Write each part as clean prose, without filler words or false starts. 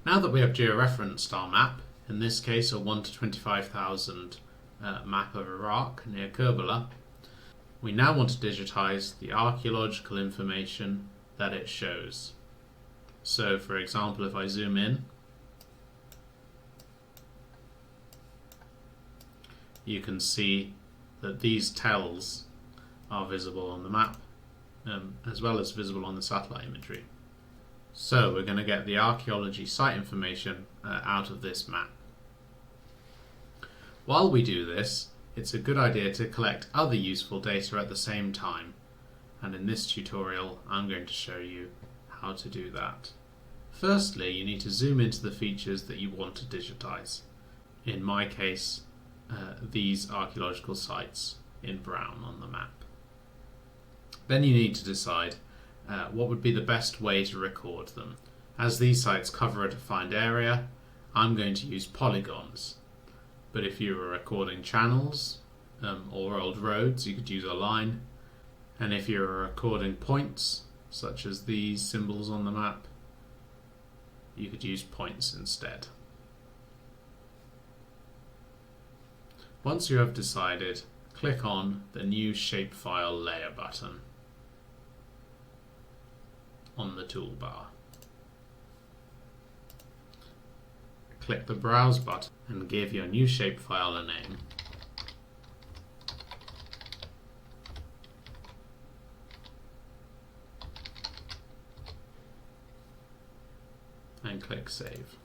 Now that we have georeferenced our map, in this case a 1 to 25,000 map of Iraq near Kerbala, we now want to digitize the archaeological information that it shows. So for example, if I zoom in, you can see that these tells are visible on the map, as well as visible on the satellite imagery. So we're going to get the archaeology site information out of this map. While we do this, it's a good idea to collect other useful data at the same time, and in this tutorial I'm going to show you how to do that. Firstly, you need to zoom into the features that you want to digitize. In my case, these archaeological sites in brown on the map. Then you need to decide what would be the best way to record them. As these sites cover a defined area, I'm going to use polygons. But if you were recording channels or old roads, you could use a line. And if you were recording points, such as these symbols on the map, you could use points instead. Once you have decided, click on the New Shapefile Layer button on the toolbar. Click the Browse button and give your new shapefile a name. And click Save.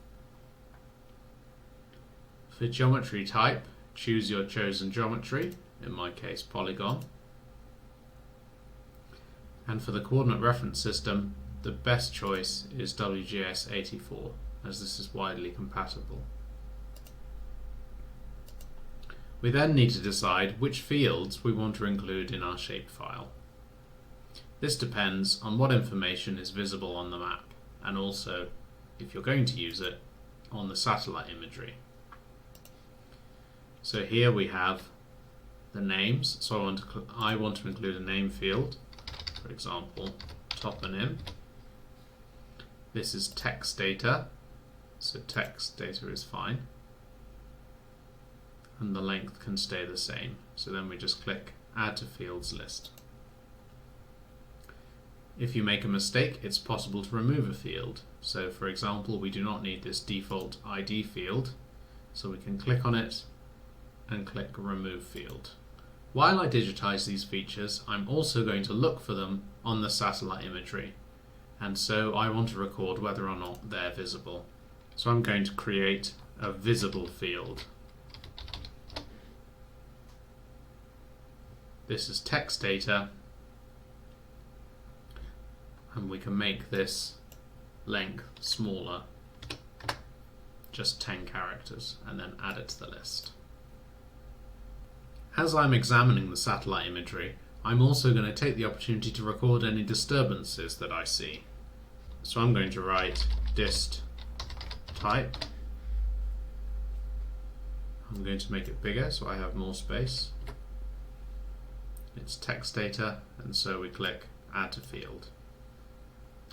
For geometry type, choose your chosen geometry, in my case polygon. And for the coordinate reference system, the best choice is QGIS 84, as this is widely compatible. We then need to decide which fields we want to include in our shapefile. This depends on what information is visible on the map, and also, if you're going to use it, on the satellite imagery. So here we have the names, so I want to include a name field, for example, toponym. This is text data, so text data is fine. And the length can stay the same, so then we just click Add to Fields List. If you make a mistake, it's possible to remove a field. So for example, we do not need this default ID field, so we can click on it and click Remove Field. While I digitize these features, I'm also going to look for them on the satellite imagery, and so I want to record whether or not they're visible. So I'm going to create a visible field. This is text data, and we can make this length smaller, just 10 characters, and then add it to the list. As I'm examining the satellite imagery, I'm also going to take the opportunity to record any disturbances that I see. So I'm going to write dist type. I'm going to make it bigger so I have more space. It's text data, and so we click Add to Field.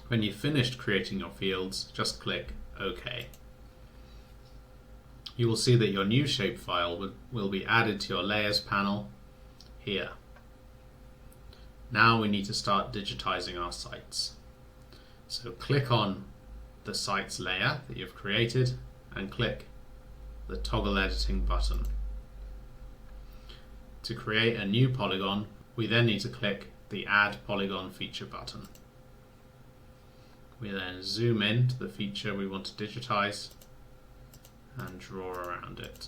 When you've finished creating your fields, just click OK. You will see that your new shapefile will be added to your Layers panel here. Now we need to start digitizing our sites. So click on the sites layer that you've created and click the Toggle Editing button. To create a new polygon, we then need to click the Add Polygon Feature button. We then zoom in to the feature we want to digitize and draw around it.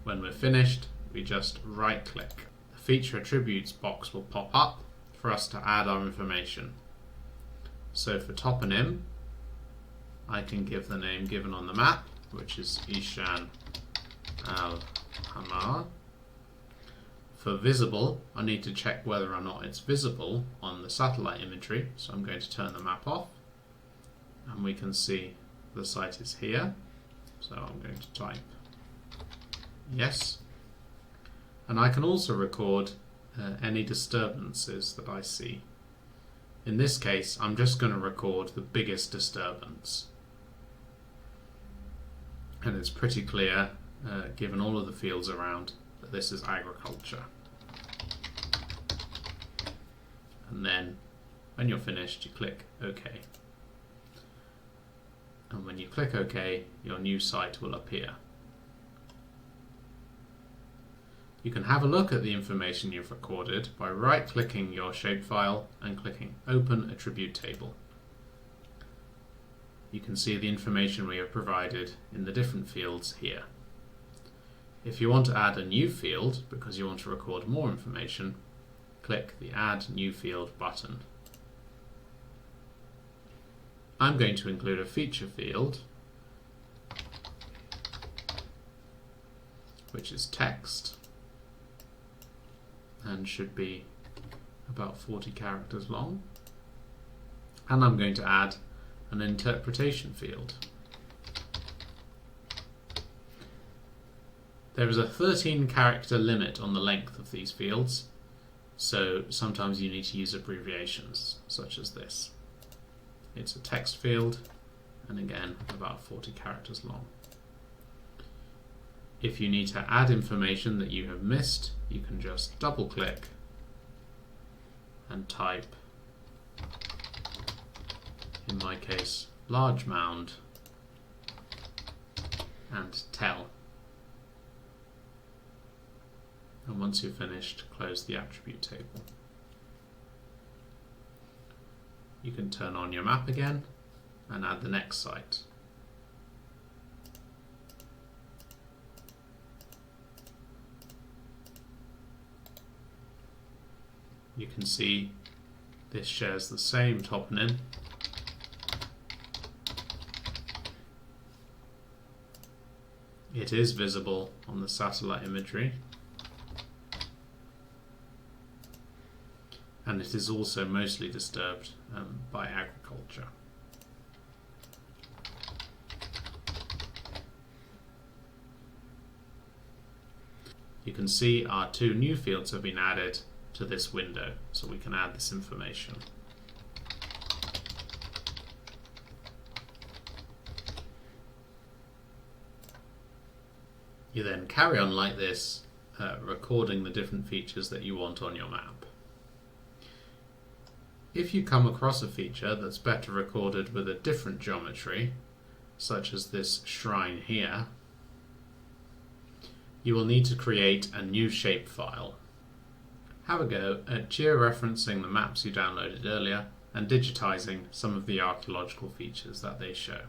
When we're finished, we just right click. The Feature Attributes box will pop up for us to add our information. So for toponym, I can give the name given on the map, which is Ishan al-Hamar. For visible, I need to check whether or not it's visible on the satellite imagery, so I'm going to turn the map off, and we can see the site is here, so I'm going to type yes. And I can also record any disturbances that I see. In this case, I'm just going to record the biggest disturbance. And it's pretty clear, given all of the fields around, that this is agriculture. And then, when you're finished, you click OK. And when you click OK, your new site will appear. You can have a look at the information you've recorded by right-clicking your shapefile and clicking Open Attribute Table. You can see the information we have provided in the different fields here. If you want to add a new field because you want to record more information, click the Add New Field button. I'm going to include a feature field, which is text, and should be about 40 characters long. And I'm going to add an interpretation field. There is a 13 character limit on the length of these fields, so sometimes you need to use abbreviations, such as this. It's a text field, and again, about 40 characters long. If you need to add information that you have missed, you can just double-click and type, in my case, large mound, and tell. And once you've finished, close the attribute table. You can turn on your map again and add the next site. You can see this shares the same toponym. It is visible on the satellite imagery, and it is also mostly disturbed by agriculture. You can see our two new fields have been added to this window, so we can add this information. You then carry on like this, recording the different features that you want on your map. If you come across a feature that's better recorded with a different geometry, such as this shrine here, you will need to create a new shapefile. Have a go at georeferencing the maps you downloaded earlier and digitising some of the archaeological features that they show.